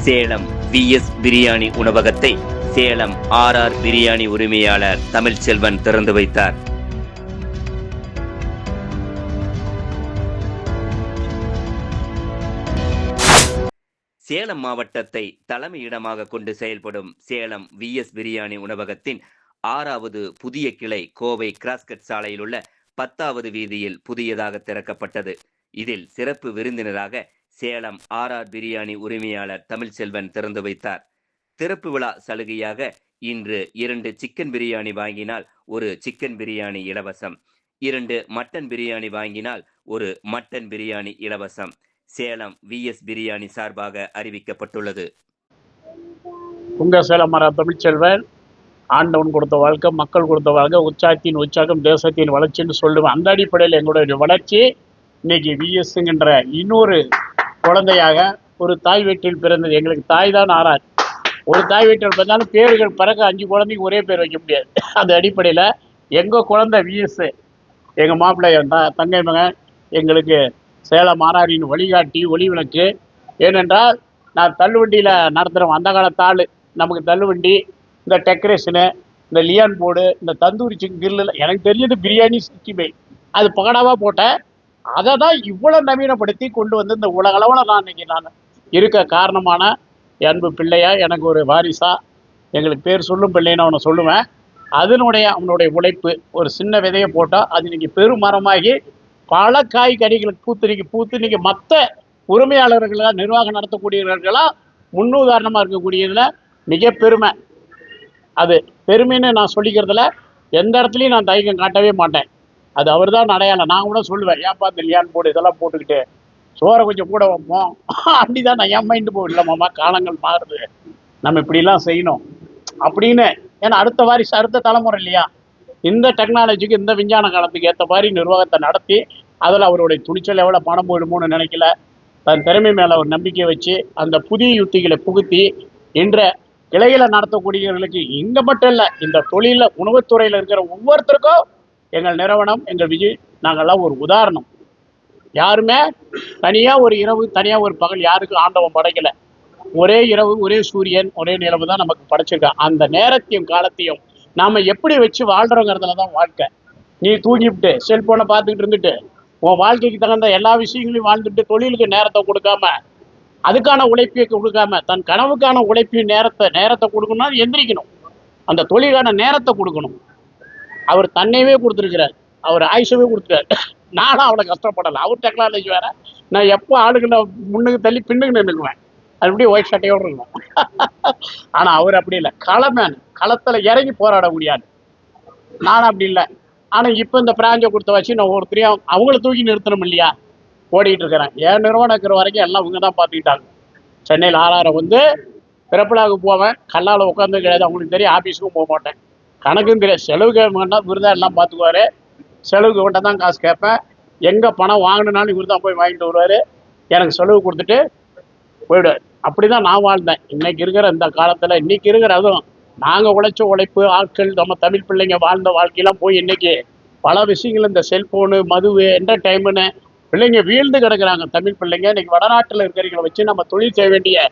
Salem vs biryani உணவகத்தை Salem RR biryani உரிமையாளர் தமிழ்ச்செல்வன் திறந்து வைத்தார். சேலம் மாவட்டத்தை தலைமையிடமாக கொண்டு செயல்படும் சேலம் விஎஸ் பிரியாணி உணவகத்தின் 6வது புதிய கிளை கோவை கிராஸ்கட் சாலையில் உள்ள 10வது வீதியில் புதியதாக திறக்கப்பட்டது. இதில் சிறப்பு விருந்தினராக சேலம் ஆர்ஆர் பிரியாணி உரிமையாளர் தமிழ்ச்செல்வன் திறந்து வைத்தார். திறப்பு விழா சலுகையாக இன்று 2 சிக்கன் பிரியாணி வாங்கினால் ஒரு சிக்கன் பிரியாணி இலவசம், 2 மட்டன் பிரியாணி வாங்கினால் ஒரு மட்டன் பிரியாணி இலவசம் சேலம் விஎஸ் பிரியாணி சார்பாக அறிவிக்கப்பட்டுள்ளது. உங்க சேலம் ஆர்ஆர் தமிழ்ச்செல்வன், ஆண்டவன் கொடுத்த வாழ்க்கை, மக்கள் கொடுத்த வாழ்க்கை, உற்சாகத்தின் உற்சாகம் தேசத்தின் வளர்ச்சின்னு சொல்லுவேன். அந்த அடிப்படையில் எங்களுடைய வளர்ச்சி இன்னைக்கு விஎஸ்ங்கிற இன்னொரு குழந்தையாக ஒரு தாய் வீட்டில் பிறந்தது. எங்களுக்கு தாய் தான் ஆர்ஆர். ஒரு தாய் வீட்டில் பிறந்தாலும் பேர்கள் பிறக்க 5 குழந்தைக்கு ஒரே பேர் வைக்க முடியாது. அந்த அடிப்படையில் எங்கள் குழந்தை விஎஸ், எங்கள் மாப்பிள்ளை, தங்கை மகன் எங்களுக்கு சேலம் ஆர்ஆரின் வழிகாட்டி ஒளிவிளக்கு. ஏனென்றால் நான் தள்ளுவண்டியில் நடத்துகிறோம். அந்த காலத்தாள் நமக்கு தள்ளுவண்டி, இந்த டெக்கரேஷனு, இந்த லியான் போர்டு, இந்த தந்தூரி கிரில், எனக்கு தெரிஞ்சது பிரியாணி 60 அது பகடாவாக போட்டேன். அதை தான் இவ்வளோ நவீனப்படுத்தி கொண்டு வந்து இந்த உலகளவில் நான் இன்னைக்கு இருக்க காரணமான அன்பு பிள்ளையா, எனக்கு ஒரு வாரிசா, எங்களுக்கு பேர் சொல்லும் பிள்ளைன்னு அவனை சொல்லுவேன். அவனுடைய உழைப்பு ஒரு சின்ன விதையை போட்டால் அது இன்னைக்கு பெருமரமாகி பல காய்கறிகளுக்கு பூத்து இன்னைக்கு மற்ற உரிமையாளர்களாக நிர்வாகம் நடத்தக்கூடியவர்களாக முன்னுதாரணமாக இருக்கக்கூடியதில் மிக பெருமை. அது பெருமைன்னு நான் சொல்லிக்கிறதுல எந்த இடத்துலையும் நான் தயக்கம் காட்டவே மாட்டேன். அது அவர் தான் அடையாளம். நான் கூட சொல்லுவேன், ஏன்ப்பா இந்த லியான் போடு இதெல்லாம் போட்டுக்கிட்டு சோறை கொஞ்சம் கூட வைப்போம் அப்படிதான் நான் என் மைண்டு போகும். இல்லை மாமா, காலங்கள் மாறுது, நம்ம இப்படிலாம் செய்யணும் அப்படின்னு. ஏன்னா அடுத்த வாரிசு, அடுத்த தலைமுறை இல்லையா, இந்த டெக்னாலஜிக்கு, இந்த விஞ்ஞான காலத்துக்கு ஏற்ற மாதிரி நிர்வாகத்தை நடத்தி அதில் அவருடைய துணிச்சல் எவ்வளோ பணம் போயிடுமோன்னு நினைக்கல. தன் திறமை மேலே ஒரு நம்பிக்கை வச்சு அந்த புதிய யுக்திகளை புகுத்தி இன்ற கிளைகளை நடத்தக்கூடியவர்களுக்கு இங்கே மட்டும் இல்லை, இந்த தொழிலில் உணவுத்துறையில் இருக்கிற ஒவ்வொருத்தருக்கும் எங்கள் நிறுவனம், எங்கள் விஜய், நாங்கள்லாம் ஒரு உதாரணம். யாருமே தனியாக ஒரு இரவு, தனியாக ஒரு பகல் யாருக்கும் ஆண்டவன் படைக்கலை. ஒரே இரவு, ஒரே சூரியன், ஒரே நிலவு தான் நமக்கு படைச்சிருக்கான். அந்த நேரத்தையும் காலத்தையும் நாம் எப்படி வச்சு வாழ்கிறோங்கிறதுல தான் வாழ்க்கை. நீ தூங்கிவிட்டு செல்ஃபோனை பார்த்துக்கிட்டு இருந்துட்டு உன் வாழ்க்கைக்கு தகுந்த எல்லா விஷயங்களையும் வாழ்ந்துட்டு தொழிலுக்கு நேரத்தை கொடுக்காம, அதுக்கான உழைப்பை கொடுக்காம, தன் கனவுக்கான உழைப்பையும் நேரத்தை கொடுக்கணும்னா எந்திரிக்கணும். அந்த தொழிலுக்கான நேரத்தை கொடுக்கணும். அவர் தன்னையவே கொடுத்துருக்கிறார், அவர் ஆயுஷவே கொடுத்துருக்காரு. நானும் அவ்வளோ கஷ்டப்படலை. அவர் டெக்னாலஜி வேற, நான் எப்போ ஆளுகளை முன்னுக்கு தள்ளி பின்னுக்கு நின்றுக்குவேன், அது அப்படியே ஒயிட் சட்டையோடு இருக்கும். ஆனால் அவர் அப்படி இல்லை, களமேன், களத்தில் இறங்கி போராட முடியாது. நானும் அப்படி இல்லை. ஆனால் இப்போ இந்த பிராஞ்சை கொடுத்த வச்சு நான் ஒருத்தரையும் அவங்கள தூக்கி நிறுத்தணும் இல்லையா, ஓடிக்கிட்டு இருக்கிறேன். என் நிறுவனம் இருக்கிற வரைக்கும் எல்லாம் இவங்க தான் பார்த்துக்கிட்டாங்க. சென்னையில் ஆர்ஆரை வந்து பிறப்பிலாவுக்கு போவேன், கல்லால் உட்காந்து கிடையாது, அவங்களுக்கு தெரியும். ஆஃபீஸுக்கும் போக மாட்டேன், கணக்கும் தெரியாது. செலவுக்கு வேண்டாம், இவர் தான் எல்லாம் பார்த்துக்குவார். செலவுக்கு வேண்ட தான் காசு கேட்பேன். எங்கே பணம் வாங்கினாலும் இவர் தான் போய் வாங்கிட்டு வருவார். எனக்கு செலவு கொடுத்துட்டு போயிடுவார். அப்படி தான் நான் வாழ்ந்தேன். இன்றைக்கி இருக்கிற இந்த காலத்தில், இன்றைக்கி இருக்கிற அதுவும் நாங்கள் உழைச்ச உழைப்பு, ஆட்கள், நம்ம தமிழ் பிள்ளைங்க வாழ்ந்த வாழ்க்கையெல்லாம் போய் இன்றைக்கி பல விஷயங்கள், இந்த செல்ஃபோனு, மதுவு, என்டர்டைன்மெண்ட்டு, பிள்ளைங்க வீழ்ந்து கிடக்குறாங்க. தமிழ் பிள்ளைங்க இன்றைக்கி வடநாட்டில் இருக்கிறவங்களை வச்சு நம்ம தொழில் செய்ய வேண்டிய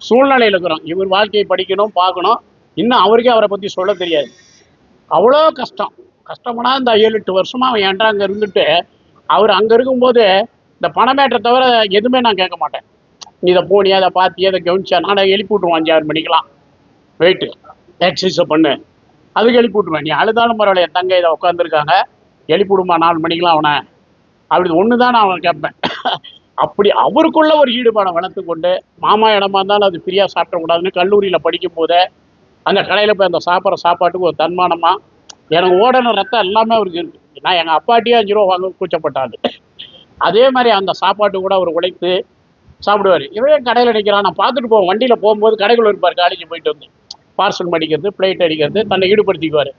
சூழ்நிலையில் இருக்கிறோம். இவர் வாழ்க்கையை படிக்கணும், பார்க்கணும். இன்னும் அவருக்கே அவரை பற்றி சொல்ல தெரியாது. அவ்வளோ கஷ்டம்னா இந்த 7-8 வருஷமாக அவன் என்கிட்ட அங்கே இருந்துட்டு, அவர் அங்கே இருக்கும்போது இந்த பணமேற்ற தவிர எதுவுமே நான் கேட்க மாட்டேன். நீ இதை போனியா, அதை பார்த்தியா, அதை கவனிச்சா, நான் எழுப்பி விட்ருவோம். 5-6 மணிக்கெலாம் வெயிட்டு எக்ஸசைஸை பண்ணு, அதுக்கு எழுப்பி விட்ருவேன். நீ அழுதாலும் பரவாயில்ல, என் தங்கை இதை உட்காந்துருக்காங்க, எழுப்பி விடுமா 4 மணிக்கெலாம் அவனை, அப்படி ஒன்று தான் நான் அவனை கேட்பேன். அப்படி அவருக்குள்ள ஒரு ஈடுபாடை வளர்த்து கொண்டு, மாமா இடமா இருந்தாலும் அது ஃப்ரீயாக சாப்பிடக்கூடாதுன்னு கல்லூரியில் படிக்கும் போதே அந்த கடையில் போய் அந்த சாப்பிட்ற சாப்பாட்டுக்கு ஒரு தன்மானமாக, எனக்கு ஓடன ரத்தம் எல்லாமே அவருக்கு இருக்குது. நான் எங்கள் அப்பாட்டியே 5 ரூபா வாங்க கூச்சப்பட்டாரு. அதே மாதிரி அந்த சாப்பாட்டு கூட அவர் உழைத்து சாப்பிடுவார். இவன் கடையில் நிற்கிறான், நான் பார்த்துட்டு போவேன். வண்டியில் போகும்போது கடைக்குள்ள இருப்பார். காலேஜ் போயிட்டு வந்து பார்சல் மடிக்கிறது, பிளேட் அடிக்கிறது, தன்னை ஈடுபடுத்திக்குவார்.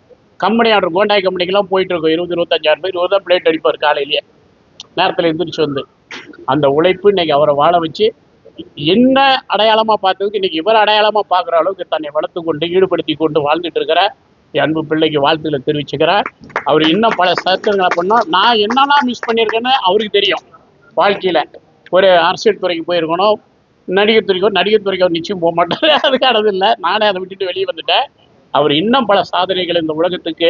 கம்பெனி ஆர்டர், கோண்டாய் கம்பெனிக்கெல்லாம் போயிட்டு இருக்கோம். 20-25 பேர் 20 தான் பிளேட் அடிப்பார் காலையிலேயே, நேரத்தில் எழுந்திரிச்சு வந்து. அந்த உழைப்பு இன்னைக்கு அவரை வாழ வச்சு என்ன அடையாளமாக பார்த்ததுக்கு இன்னைக்கு இவர் அடையாளமாக பார்க்குற அளவுக்கு தன்னை வளர்த்து கொண்டு ஈடுபடுத்தி கொண்டு வாழ்ந்துட்டு இருக்கிற என் அன்பு பிள்ளைக்கு வாழ்த்துக்களை தெரிவிச்சுக்கிறேன். அவர் இன்னும் பல சத்தங்களை பண்ணோம். நான் என்னெல்லாம் மிஸ் பண்ணியிருக்கேன்னு அவருக்கு தெரியும். வாழ்க்கையில் ஒரு அரசியல் துறைக்கு போயிருக்கணும், நடிகர் துறைக்கு அவர் நிச்சயம் போக மாட்டார். அதுக்கானது இல்லை. நானே அதை விட்டுட்டு வெளியே வந்துட்டேன். அவர் இன்னும் பல சாதனைகள் இந்த உலகத்துக்கு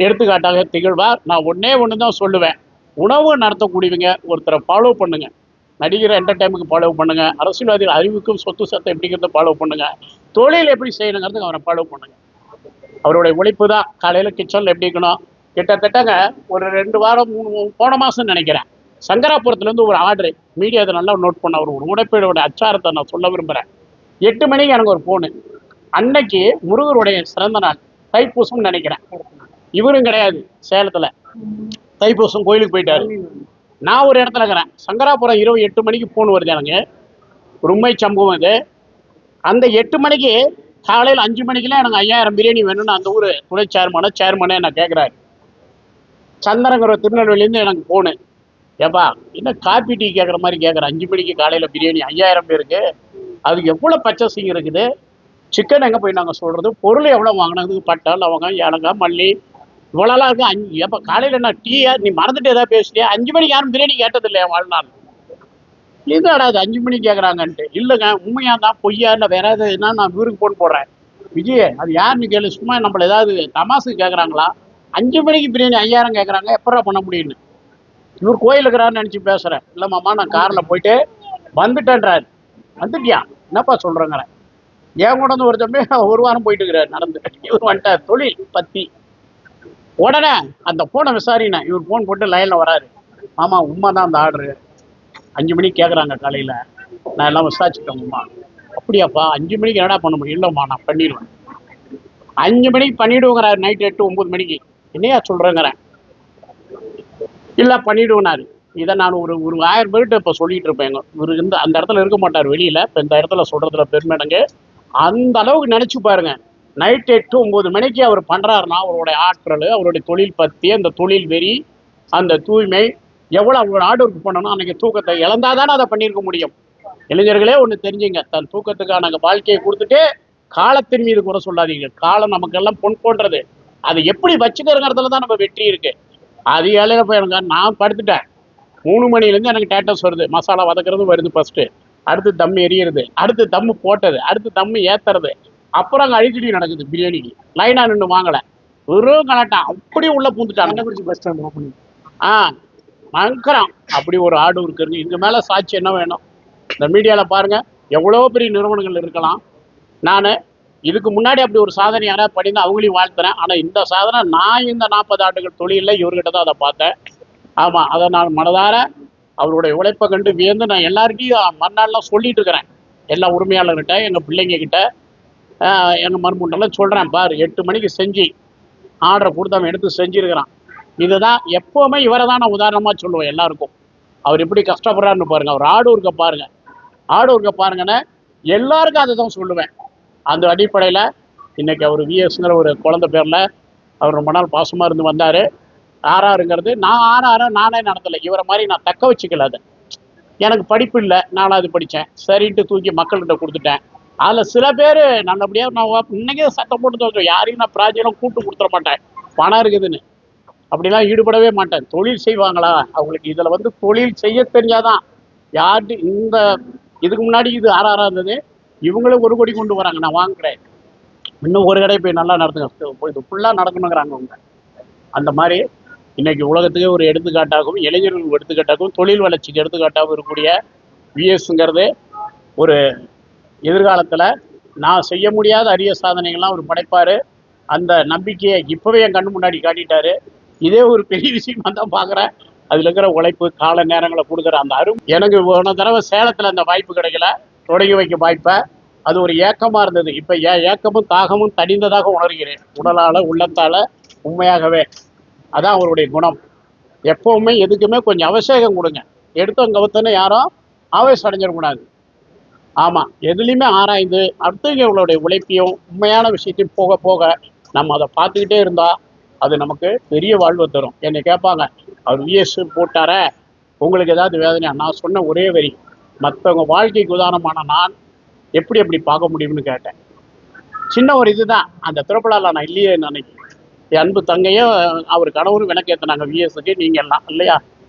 எடுத்துக்காட்டாக திகழ்வார். நான் ஒன்று தான் சொல்லுவேன். உணவு நடத்தக்கூடியவங்க ஒருத்தரை ஃபாலோ பண்ணுங்க. நடிகர் என்டர்டைனுக்கு ஃபாலோ பண்ணுங்க. அரசியல்வாதிகள் அறிவுக்கும் சொத்து சத்தை எப்படிங்கிறத ஃபாலோ பண்ணுங்க. தொழில் எப்படி செய்யணுங்கிறதுக்கு அவரை ஃபாலோ பண்ணுங்க. அவருடைய உழைப்பு தான். காலையில் கிச்சனில் எப்படி இருக்கணும். கிட்டத்தட்டங்க ஒரு 2 வாரம் 3 போன மாதம் நினைக்கிறேன், சங்கராபுரத்துலேருந்து ஒரு ஆர்டரு மீடியா அதை நல்லா நோட் பண்ண. ஒரு உடைப்பையோட அச்சாரத்தை நான் சொல்ல விரும்புகிறேன். 8 மணிக்கு எனக்கு ஒரு ஃபோனு. அன்னைக்கு முருகருடைய சிறந்த நாள், தைப்பூசம்னு நினைக்கிறேன். இவரும் கிடையாது சேலத்தில், தைப்பூசம் கோயிலுக்கு போயிட்டாரு. நான் ஒரு இடத்துல இருக்கிறேன். சங்கராபுரம் இரவு 8 மணிக்கு ஃபோன் வருது எனக்கு. ஒரு உண்மை சம்பவம் இது. அந்த 8 மணிக்கு காலையில் 5 மணிக்கெல்லாம் எனக்கு 5000 பிரியாணி வேணும்னு அந்த ஊர் துணை சேர்மனே நான் கேட்குறாரு. சந்திரங்கிற திருநெல்வேலியிலேருந்து எனக்கு ஃபோனு. ஏப்பா என்ன காப்பி டீ கேட்குற மாதிரி கேட்குறேன். 5 மணிக்கு காலையில் பிரியாணி 5000 பேருக்கு, அதுக்கு எவ்வளோ பர்ச்சேசிங் இருக்குது. சிக்கன் எங்கே போய் நாங்கள் சொல்கிறது, பொருள் எவ்வளோ வாங்கினதுக்கு, பட்டை லவங்கம் ஏலங்காய் மல்லி இவ்வளோலாம் இருக்குது. எப்போ காலையில் நான் டீயா நீ மறந்துட்டு ஏதாவது பேசுறியா? 5 மணிக்கு யாரும் பிரியாணி கேட்டது இல்லையா வாழ்நாள். இதுடா அது 5 மணிக்கு கேட்குறாங்கன்ட்டு. இல்லைங்க உண்மையா தான் பொய்யா இல்லை வேற ஏதாவது என்ன, நான் இவருக்கு ஃபோன் போடுறேன். விஜய் அது யாருன்னு கேளு, சும்மா நம்மள ஏதாவது தமாசுக்கு கேட்குறாங்களா? 5 மணிக்கு பிரியாணி 5000 கேட்குறாங்க, எப்படா பண்ண முடியும்னு. இவர் கோயில் இருக்கிறாருன்னு நினச்சி பேசுகிறேன். இல்லை மாமா நான் காரில் போயிட்டு வந்துட்டேன்றாரு. வந்துட்டியா என்னப்பா சொல்கிறேங்கிறேன். என் கூட வந்து ஒரு தம்பி 1 வாரம் போயிட்டு இருக்கிறார் நடந்து. இவர் வந்துட்டார் தொழில் பற்றி. உடனே அந்த ஃபோனை விசாரினேன். இவர் ஃபோன் போட்டு லைனில் வராரு. மாமா உண்மை தான் அந்த ஆர்டரு 5 மணிக்கு கேட்குறாங்க காலையில், நான் எல்லாம் விசாரிச்சுட்டேங்கம்மா. அப்படியாப்பா 5 மணிக்கு என்னடா பண்ண முடியும்? இல்லைம்மா நான் பண்ணிடுவேன். 5 மணிக்கு பண்ணிவிடுவோங்கிறாரு. நைட் 8 9 மணிக்கு. என்னையா சொல்கிறேங்கிறேன். இல்லை பண்ணிவிடுவேனாரு. இதை நான் ஒரு 1000 பேர்கிட்ட இப்போ சொல்லிகிட்டு இருப்பேங்க. இவர் அந்த இடத்துல இருக்க மாட்டார் வெளியில். இப்போ இந்த இடத்துல சொல்கிறதுல பெருமைடங்கு. அந்த அளவுக்கு நினச்சி பாருங்க. நைட் 8 9 மணிக்கு அவர் பண்ணுறாருன்னா அவருடைய ஆற்றல், அவருடைய தொழில் பற்றி, அந்த தொழில் வெறி, அந்த தூய்மை, எவ்வளோ அவரோட ஆர்டருக்கு பண்ணணும். அன்றைக்கி தூக்கத்தை இழந்தாதானே அதை பண்ணியிருக்க முடியும். இளைஞர்களே ஒன்று தெரிஞ்சுங்க, தன் தூக்கத்துக்கான வாழ்க்கையை கொடுத்துட்டு காலத்தின் மீது குறை சொல்லாதீங்க. காலம் நமக்கெல்லாம் பொன் போன்றது. அதை எப்படி வச்சுக்கிறங்கிறதுல தான் நம்ம வெற்றி இருக்கு. அதிகாலையில் போய் எனக்கு நான் படுத்துட்டேன். 3 மணிலேருந்து எனக்கு டேட்டஸ் வருது. மசாலா வதக்கிறது வருது ஃபஸ்ட்டு, அடுத்து தம் எரியிறது, அடுத்து தம்மு போட்டது, அடுத்து தம்மு ஏற்றுறது, அப்புறம் அங்கே அடிக்கடி நடக்குது. பிரியாணிக்கு லைனாக நின்று வாங்கலை, வெறும் கலாட்டான். அப்படியே உள்ளே பூந்துட்டாங்க பஸ் ஸ்டாண்ட் ஓப்பனிங். பயங்கரம். அப்படி ஒரு ஆடு இருக்குங்க. இதுக்கு மேலே சாட்சி என்ன வேணும்? இந்த மீடியாவில் பாருங்கள், எவ்வளோ பெரிய நிறுவனங்கள் இருக்கலாம். நான் இதுக்கு முன்னாடி அப்படி ஒரு சாதனை யாராவது படிந்து அவங்களையும் வாழ்த்துறேன். ஆனால் இந்த சாதனை நான் இந்த 40 ஆண்டுகள் தொழிலில் இவர்கிட்ட தான் அதை பார்த்தேன். ஆமாம், அதை நான் மனதார அவருடைய உழைப்பை கண்டு வியந்து நான் எல்லாருக்கையும் மறுநாள்லாம் சொல்லிட்டு இருக்கிறேன். எல்லா உரிமையாளர்கிட்ட, எங்கள் பிள்ளைங்கக்கிட்ட, எங்கள் மருமண்டெல்லாம் சொல்கிறேன். பார் 8 மணிக்கு செஞ்சு ஆர்டரை கொடுத்து அவன் எடுத்து செஞ்சுருக்கிறான். இதுதான் எப்போவுமே இவரை தான் நான் உதாரணமாக சொல்லுவேன் எல்லாருக்கும். அவர் எப்படி கஷ்டப்படுறாருன்னு பாருங்கள். அவர் ஆடு இருக்க பாருங்கள், ஆடு இருக்க பாருங்கன்னு எல்லாருக்கும் அதை தான் சொல்லுவேன். அந்த அடிப்படையில் இன்றைக்கி அவர் விஎஸ்ங்கிற ஒரு குழந்தை பேரில் அவர் ரொம்ப நாள் பாசமாக இருந்து வந்தார். ஆர்ஆருங்கிறது நான் ஆர்ஆரை நானே நடத்தலை. இவரை மாதிரி நான் தக்க வச்சுக்கல. அதை எனக்கு படிப்பு இல்லை, 4வது படித்தேன், சரின்ட்டு தூக்கி மக்கள்கிட்ட கொடுத்துட்டேன். அதில் சில பேர் நல்லபடியாக நான் இன்றைக்கே சட்டம் போட்டு தோற்று யாரையும் நான் ப்ராஜெக்ட்லாம் கூட்டு கொடுத்துட மாட்டேன். பணம் இருக்குதுன்னு அப்படிலாம் ஈடுபடவே மாட்டேன். தொழில் செய்வாங்களா அவங்களுக்கு இதில் வந்து தொழில் செய்ய தெரிஞ்சாதான். யார்ட்டு இந்த இதுக்கு முன்னாடி இது ஆர்ஆராக இருந்தது, இவங்களும் 1 கோடி கொண்டு வராங்க. நான் வாங்குறேன், இன்னும் ஒரு கடை போய் நல்லா நடத்துங்க, இது ஃபுல்லாக நடக்கணுங்கிறாங்க அவங்க. அந்த மாதிரி இன்றைக்கி உலகத்துக்கே ஒரு எடுத்துக்காட்டாகவும், இளைஞர்களுக்கு எடுத்துக்காட்டாகவும், தொழில் வளர்ச்சிக்கு எடுத்துக்காட்டாகவும் இருக்கக்கூடிய விஎஸ்ங்கிறது ஒரு எதிர்காலத்தில் நான் செய்ய முடியாத அரிய சாதனைகள்லாம் அவர் படைப்பார். அந்த நம்பிக்கையை இப்போவே என் கண்ணு முன்னாடி காட்டிட்டாரு. இதே ஒரு பெரிய விஷயமா தான் பார்க்குறேன். அதில் இருக்கிற உழைப்பு, கால நேரங்களை கொடுக்குற அந்த எனக்கு ஒரு தடவை சேலத்தில் அந்த வாய்ப்பு கிடைக்கல, தொடங்கி வைக்க வாய்ப்பை. அது ஒரு ஏக்கமாக இருந்தது. இப்போ என் ஏக்கமும் தாகமும் தனிந்ததாக உணர்கிறேன், உடலால் உள்ளத்தால். உண்மையாகவே அதான் அவருடைய குணம். எப்போவுமே எதுக்குமே கொஞ்சம் அவசேகம் கொடுங்க. எடுத்தவங்க கவுத்தன்னு யாரும் ஆவேசம் அடைஞ்சிடக்கூடாது. ஆமாம், எதுலேயுமே ஆராய்ந்து அடுத்தவங்களுடைய உழைப்பையும் உண்மையான விஷயத்தையும் போக போக நம்ம அதை பார்த்துக்கிட்டே இருந்தால் அது நமக்கு பெரிய வாழ்வை தரும். என்னை கேட்பாங்க, அவர் விஎஸ் போட்டார உங்களுக்கு ஏதாவது வேதனையா? நான் சொன்ன ஒரே வரி, மற்றவங்க வாழ்க்கைக்கு உதாரணமான நான் எப்படி எப்படி பார்க்க முடியும்னு கேட்டேன். சின்ன ஒரு இதுதான். அந்த திரைப்படாவில் நான் இல்லையே நினைக்கிறேன். என் அன்பு தங்கையும் அவர் கணவரும் விளக்கேற்றினாங்க விஎஸ்க்கு. நீங்கள் எல்லாம் இல்லையா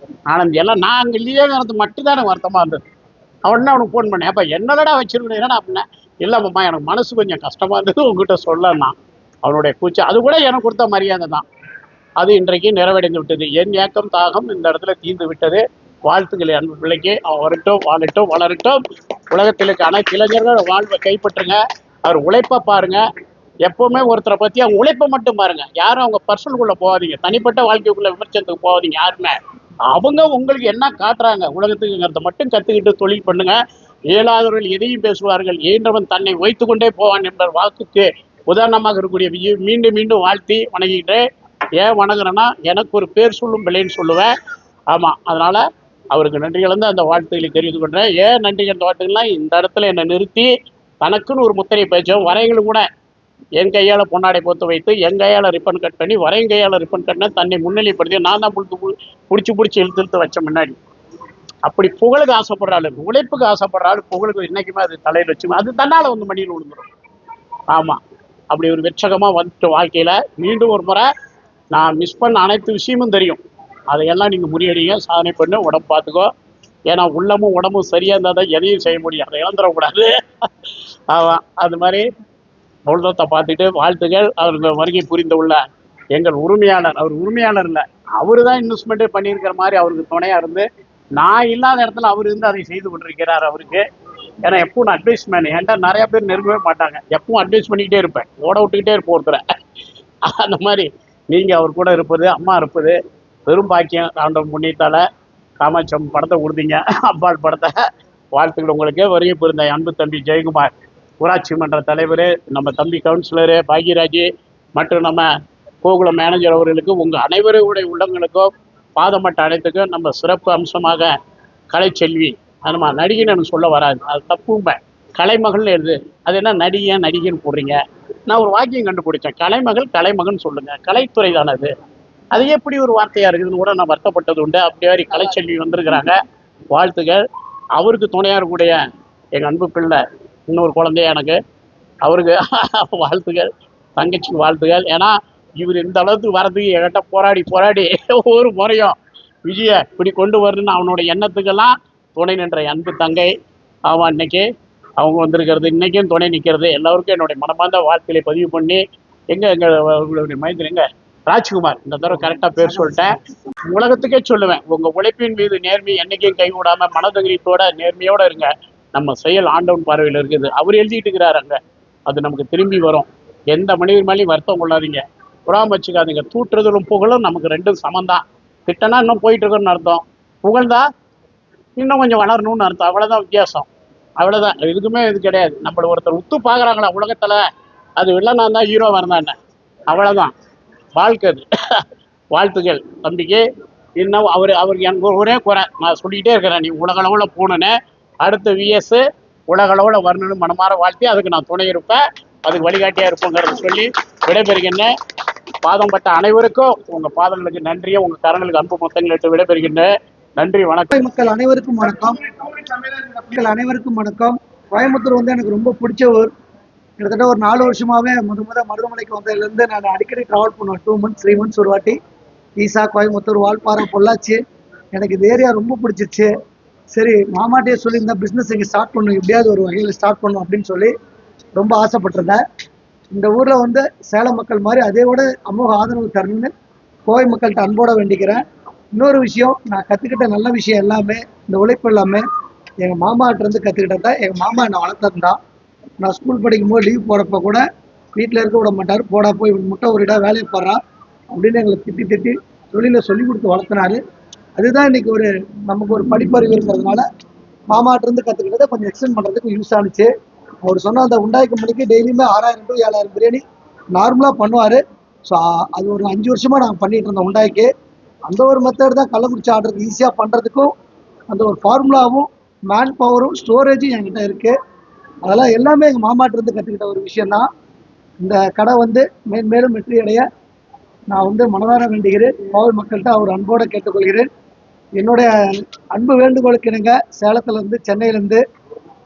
ஆனந்தி எல்லாம் நான் அங்கே இல்லையேங்கிறது மட்டும்தான் எனக்கு வருத்தமாக இருந்தது. அவன் அவனுக்கு ஃபோன் பண்ணேன், அப்போ என்னடா வச்சிருக்கீங்கன்னா அப்படின்னா, இல்லைம்மா எனக்கு மனசு கொஞ்சம் கஷ்டமாக இருந்தது உங்ககிட்ட சொல்லலாம். அவனுடைய கூச்சு அது கூட எனக்கு கொடுத்த மரியாதை தான். அது இன்றைக்கு நிறைவடைந்து விட்டது. என் ஏக்கம் தாகம் இந்த இடத்துல தீர்ந்து விட்டது. வாழ்த்துக்கள் அன்பு பிள்ளைக்கு. அவன் வரட்டும், வாழட்டும், வளரட்டும். உலகத்தில் இருக்க அனைத்து இளைஞர்கள் வாழ்வை கைப்பற்றுங்க. அவர் உழைப்பை பாருங்க. எப்பவுமே ஒருத்தரை பற்றி அவங்க உழைப்பை மட்டும் பாருங்க. யாரும் அவங்க பர்சனலுக்குள்ள போகாதீங்க, தனிப்பட்ட வாழ்க்கைக்குள்ள விமர்சனத்துக்கு போகாதீங்க யாருமே. அவங்க உங்களுக்கு என்ன காட்டுறாங்க உலகத்துக்குங்கிறத மட்டும் கத்துக்கிட்டு தொழில் பண்ணுங்க. இயலாதவர்கள் எதையும் பேசுவார்கள், இயன்றவன் தன்னை வைத்து கொண்டே போவான் என்பர் வாக்குக்கு உதாரணமாக இருக்கக்கூடிய மீண்டும் மீண்டும் வாழ்த்தி வணங்கிட்டு, ஏன் வணங்குறேன்னா எனக்கு ஒரு பேர் சொல்லும் பிள்ளைன்னு சொல்லுவேன். ஆமாம், அதனால அவருக்கு நன்றி கலந்து அந்த வாழ்த்துக்களை தெரிவித்து கொண்டேன். ஏன் நன்றி கலந்த வாழ்த்துக்கள்லாம் இந்த இடத்துல என்னை நிறுத்தி தனக்குன்னு ஒரு முத்திரை பேச்சோம். வரைகளும் கூட என் கையால் பொன்னாடை பொத்து வைத்து என் கையால் ரிப்பன் கட் பண்ணி வரையும் கையால் ரிப்பன் கட்டின தன்னை முன்னிலைப்படுத்தி நான் தான் பிடிச்சி இழுத்து வச்ச முன்னாடி. அப்படி புகழுக்கு ஆசைப்படுறாள், உழைப்புக்கு ஆசைப்படுறாள், புகழுக்கு இன்னைக்குமே அது தலையில் வச்சு அது தன்னால் வந்து மடியில் விழுந்துடும். ஆமாம், அப்படி ஒரு வெச்சகமாக வந்துட்டு வாழ்க்கையில் மீண்டும் ஒரு முறை நான் மிஸ் பண்ண அனைத்து விஷயமும் தெரியும். அதையெல்லாம் நீங்கள் முறியடிங்க, சாதனை பண்ணு, உடம்பு பார்த்துக்கோ. ஏன்னா உள்ளமும் உடம்பும் சரியாக இருந்தால் தான் எதையும் செய்ய முடியும், அதை இழந்துடக்கூடாது. ஆமாம், அது மாதிரி பொழுதத்தை பார்த்துட்டு வாழ்த்துக்கள். அவர் வருகை புரிந்து உள்ள எங்கள் உரிமையாளர், அவர் உரிமையாளர் இல்லை, அவர் தான் இன்வெஸ்ட்மெண்ட்டே பண்ணியிருக்கிற மாதிரி அவருக்கு துணையாக இருந்து நான் இல்லாத இடத்துல அவர் இருந்து அதை செய்து கொண்டிருக்கிறார் அவருக்கு. ஏன்னா எப்பவும் நான் அட்வைஸ் மேன், என்கிட்ட நிறையா பேர் நெருங்கவே மாட்டாங்க, எப்பவும் அட்வைஸ் பண்ணிக்கிட்டே இருப்பேன், ஓட விட்டுக்கிட்டே இருப்போம் ஒருத்தரை. அந்த மாதிரி நீங்கள் அவர் கூட இருப்பது, அம்மா இருப்பது பெரும் பாக்கியம். ஆண்டவன் புண்ணியத்தால் காமாட்சம் படத்தை கொடுத்தீங்க, அம்பாள் படத்தை. வாழ்த்துக்கள் உங்களுக்கு. வருகை புரிந்த அன்பு தம்பி ஜெயக்குமார், ஊராட்சி மன்ற தலைவர், நம்ம தம்பி கவுன்சிலரு பாக்யராஜ் மற்றும் நம்ம கோகுலம் மேனேஜர் அவர்களுக்கு உங்கள் அனைவருடைய உள்ளங்களுக்கும் பாதமட்ட அனைத்துக்கும் நம்ம சிறப்பு அம்சமாக கலைச்செல்வி, நம்ம நடிகைன்னு சொல்ல வராது, அது தப்பும்ப, கலைமகள்னு எழுது. அது என்ன நடிகை நடிகைன்னு போடுறீங்க? நான் ஒரு வாக்கியம் கண்டுபிடிச்சேன், கலைமகள் கலைமகன் சொல்லுங்கள், கலைத்துறை தானே அது. அது எப்படி ஒரு வார்த்தையாக இருக்குதுன்னு கூட நான் வருத்தப்பட்டது உண்டு. அப்படியே கலைச்செல்வி வந்திருக்கிறாங்க, வாழ்த்துக்கள். அவருக்கு துணையாக இருக்கக்கூடிய எங்கள் அன்பு பிள்ளை இன்னொரு குழந்தைய எனக்கு, அவருக்கு வாழ்த்துக்கள், தங்கச்சிக்கு வாழ்த்துக்கள். ஏன்னா இவர் இந்த அளவுக்கு வர்றதுக்கு என்கிட்ட போராடி போராடி ஒரு முறையும் விஜய இப்படி கொண்டு வரணுன்னு அவனோட எண்ணத்துக்கெல்லாம் துணை நின்ற அன்பு தங்கை. அவன் இன்னைக்கு அவங்க வந்திருக்கிறது, இன்னைக்கும் துணை நிற்கிறது. எல்லோருக்கும் என்னுடைய மனமார்ந்த வாழ்க்கையை பதிவு பண்ணி எங்களுடைய மைந்தர் எங்க ராஜ்குமார், இந்த தடவை கரெக்டாக பேர் சொல்லிட்டேன். உலகத்துக்கே சொல்லுவேன், உங்கள் உழைப்பின் மீது நேர்மை என்னைக்கும் கைவிடாமல் மனதைரியத்தோட நேர்மையோடு இருங்க. நம்ம செயல் ஆண்டவன் பார்வையில் இருக்குது, அவர் எழுதிட்டு இருக்கிறாரு அங்கே, அது நமக்கு திரும்பி வரும். எந்த மனிதர் மேலேயும் வருத்தம் கொள்ளாதீங்க, புறாம வச்சுக்காதீங்க. தூற்றுதலும் புகழும் நமக்கு ரெண்டும் சமந்தான். திட்டனா இன்னும் போயிட்டு இருக்கணும்னு அர்த்தம், புகழ்ந்தா இன்னும் கொஞ்சம் வளரணும்னு அர்த்தம். அவ்வளோதான் வித்தியாசம், அவ்வளோதான். இதுக்குமே இது கிடையாது. நம்மளை ஒருத்தர் உத்து பார்க்குறாங்களா உலகத்தில், அது வில்லனா இருந்தால் ஹீரோவாக இருந்தா என்ன, அவ்வளோதான் வாழ்க்கை அது. வாழ்த்துக்கள் தம்பிக்கு. இன்னும் அவருக்கு எனக்கு ஒரே குறை நான் சொல்லிக்கிட்டே இருக்கிறேன், நீ உலகளவில் போகணுன்னு, அடுத்த விஎஸ் உலகளவில் வரணும்னு மனமாற வாழ்த்தி அதுக்கு நான் துணை இருப்பேன், அதுக்கு வழிகாட்டியாக இருப்போங்கிறத சொல்லி விடைபெறுகின்றேன். பாதம் பட்ட அனைவருக்கும் உங்கள் பாதங்களுக்கு நன்றியும் உங்கள் கரங்களுக்கு அன்பு மொத்தங்களுக்கு விடைபெறுகின்றேன். நன்றி, வணக்கம். மக்கள் அனைவருக்கும் வணக்கம். மக்கள் அனைவருக்கும் வணக்கம். கோயம்புத்தூர் வந்து எனக்கு ரொம்ப பிடிச்ச ஊர். கிட்டத்தட்ட ஒரு 4 வருஷமாவே மருதமலைக்கு வந்ததுலேருந்து நான் அடிக்கடி ட்ராவல் பண்ணுவேன். 2 months 3 months ஒரு வாட்டி. ஈசா, கோயம்புத்தூர், வால்பாறை, பொள்ளாச்சி. எனக்கு இந்த ஏரியா ரொம்ப பிடிச்சிருச்சு. சரி, மாமாட்டே சொல்லி இந்த பிஸ்னஸ் இங்கே ஸ்டார்ட் பண்ணும், எப்படியாவது ஒரு வகையில் ஸ்டார்ட் பண்ணும் அப்படின்னு சொல்லி ரொம்ப ஆசைப்பட்டிருந்தேன். இந்த ஊரில் வந்து சேலம் மக்கள் மாதிரி அதேவோட அமோக ஆதரவு தரணும்னு கோவை மக்கள்கிட்ட அன்போட வேண்டிக்கிறேன். இன்னொரு விஷயம், நான் கற்றுக்கிட்ட நல்ல விஷயம் எல்லாமே, இந்த உழைப்பு எல்லாமே எங்கள் மாமாட்டிருந்து கற்றுக்கிட்டதான். எங்கள் மாமா என்னை வளர்த்துருந்தான். நான் ஸ்கூல் படிக்கும்போது லீவ் போகிறப்ப கூட வீட்டில் இருக்க விட மாட்டார், போடா போய் முட்டை ஒரு இடம் வேலையை போடுறான் அப்படின்னு எங்களை திட்டி திட்டி தொழிலை சொல்லி கொடுத்து வளர்த்தினாரு. அதுதான் இன்னைக்கு நமக்கு ஒரு படிப்பறிவு இருக்கிறதுனால மாமாட்டிருந்து கற்றுக்கிட்டதை கொஞ்சம் எக்ஸ்டெண்ட் பண்ணுறதுக்கு யூஸ் ஆனிச்சு. அவர் சொன்ன அந்த உண்டாய் கம்பெனிக்கு டெய்லியுமே 6000 to 7000 பிரியாணி நார்மலாக பண்ணுவார். ஸோ அது ஒரு 5 வருஷமாக நாங்கள் பண்ணிகிட்டு இருந்தோம் உண்டாய்க்கு. அந்த ஒரு மெத்தட் தான் கள்ளக்குறிச்சி ஆர்டருக்கு ஈஸியாக பண்ணுறதுக்கும், அந்த ஒரு ஃபார்முலாவும் மேன் பவரும் ஸ்டோரேஜும் என்கிட்ட இருக்குது. அதெல்லாம் எல்லாமே எங்கள் மாமாட்டிருந்து கற்றுக்கிட்ட ஒரு விஷயந்தான். இந்த கடை வந்து மேன்மேலும் வெற்றி அடைய நான் வந்து மனதார வேண்டுகிறேன். கோவை மக்கள்கிட்ட அவர் அன்போடு கேட்டுக்கொள்கிறேன். என்னுடைய அன்பு வேண்டுகோளுக்கு இணங்க சேலத்துலேருந்து சென்னையிலேருந்து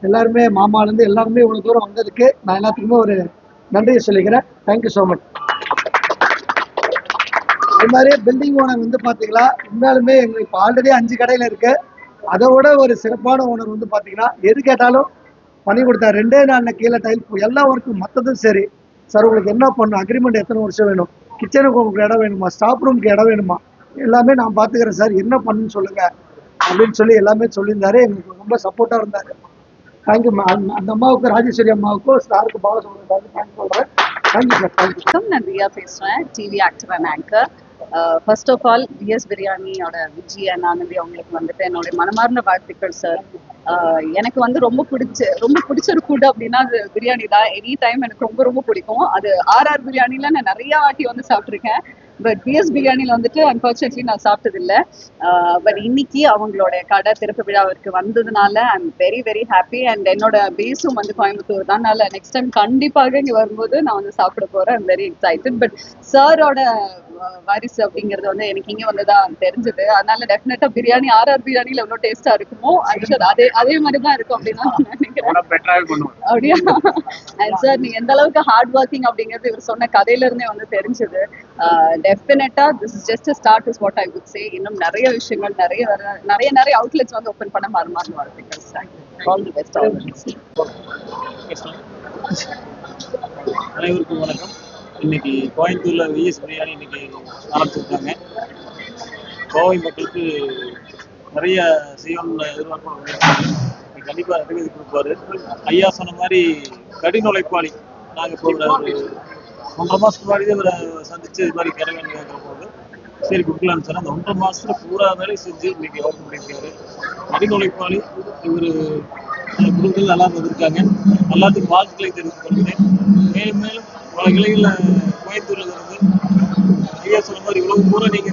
எல்லாருமே மாமாலேருந்து எல்லாருமே இவ்வளோ தூரம் வந்ததுக்கு நான் எல்லாத்துக்குமே ஒரு நன்றியை சொல்லிக்கிறேன். Thank you so much. அது மாதிரி பில்டிங் ஓனர் வந்து பார்த்தீங்களா, இருந்தாலுமே எங்களுக்கு இப்போ ஆல்ரெடி 5 கடையில் இருக்குது. அதை விட ஒரு சிறப்பான ஓனர் வந்து பார்த்தீங்கன்னா எது கேட்டாலும் பண்ணி கொடுத்தாரு. 2 நாளில் கீழே டைல் எல்லா ஒர்க்கும் மற்றதும் சரி. சார் உங்களுக்கு என்ன பண்ணணும், அக்ரிமெண்ட் எத்தனை வருஷம் வேணும், கிச்சனுக்கு உங்களுக்கு இடம் வேணுமா, ஸ்டாஃப் ரூமுக்கு இடம் வேணுமா, எல்லாமே நான் பார்த்துக்கிறேன் சார், என்ன பண்ணுன்னு சொல்லுங்க அப்படின்னு சொல்லி எல்லாமே சொல்லியிருந்தாரு. எங்களுக்கு ரொம்ப சப்போர்ட்டாக இருந்தார். தேங்க்யூ. அந்த அம்மாவுக்கு, ராஜேஸ்வரி அம்மாவுக்கும், ஸ்டாருக்கு பாலசுப்ரமணியன் தேங்க்ஸ் சொல்கிறேன். Thank you sir. தேங்க்யூ. நான் ரியா பேசுகிறேன், TV actor and anchor. First of all VS பிரியாணியோட விஜய் அண்ட் ஆனந்தி அவங்களுக்கு வந்துட்டு என்னுடைய மனமார்ந்த வாழ்த்துக்கள் சார். எனக்கு வந்து ரொம்ப பிடிச்ச ஒரு ஃபுட் அப்படின்னா அது பிரியாணி தான். எனி டைம் எனக்கு ரொம்ப ரொம்ப பிடிக்கும். அது ஆர்ஆர் பிரியாணில நான் நிறைய வாட்டி வந்து சாப்பிட்ருக்கேன். பட் பிஎஸ் பிரியாணியில் வந்துட்டு அன்ஃபார்ச்சுனேட்லி நான் சாப்பிட்டதில்லை. பட் இன்னைக்கு அவங்களோட கடை திறப்பு விழாவிற்கு வந்ததுனால I am very very happy. And என்னோட பேஸும் வந்து கோயம்புத்தூர் தான். அதனால நெக்ஸ்ட் டைம் கண்டிப்பாக இங்கே வரும்போது நான் வந்து சாப்பிட போகிறேன். I'm very excited. பட் சாரோட வாரிசு அப்படிங்கிறது வந்து எனக்கு இங்கே வந்து தான் தெரிஞ்சது. அதனால டெஃபினட்டா பிரியாணி ஆர்ஆர் பிரியாணியில் எவ்வளோ டேஸ்டா இருக்குமோ அதே மாதிரி தான் இருக்கும் அப்படின்னு நான் நினைக்கிறேன். அப்படியா? அண்ட் சார் நீங்க எந்த அளவுக்கு ஹார்ட் ஒர்க்கிங் அப்படிங்கிறது இவர் சொன்ன கதையில இருந்தே வந்து தெரிஞ்சது. டெஃபினட்டா this is just start is what I would say. இன்னும் நிறைய விஷயங்கள் நிறைய அவுட்லெட்ஸ் வந்து ஓப்பன் பண்ண மறுமாறு வாழ்த்துக்கள். All the best. அனைவருக்கும் வணக்கம். இன்னைக்கு கோயம்புத்தூர்ல விஎஸ் பிரியாணி இன்னைக்கு ஆரம்பிச்சிருக்காங்க. கோவை மக்களுக்கு நிறைய செய்யணும்னு எதிர்பார்ப்பு கண்டிப்பா நிறைவேற்றி கொடுப்பாரு. ஐயா சொன்ன மாதிரி கடின உழைப்பாளி. நாங்கள் இப்போ ஒரு 1.5 மாசத்துக்கு முன்னாடி இவரை சந்திச்சு இது மாதிரி கடை வேண்டிய போது சரி கொடுக்கலான்னு சொன்னா அந்த 1.5 மாசத்துல பூரா வேலை செஞ்சு இன்னைக்கு ஓப்பன் பண்ணியிருக்காரு. கடின உழைப்பாளி இவர். குடும்பத்தில் நல்லா இருந்திருக்காங்க. எல்லாத்துக்கும் வாழ்த்துக்களை தெரிவித்துக் கொள்கிறேன். மேலும் மேலும் பல கிளைகளில் கோயம்புத்தூர்ல இருந்து ஐயா சொன்ன மாதிரி உலகம் பூரா நீங்க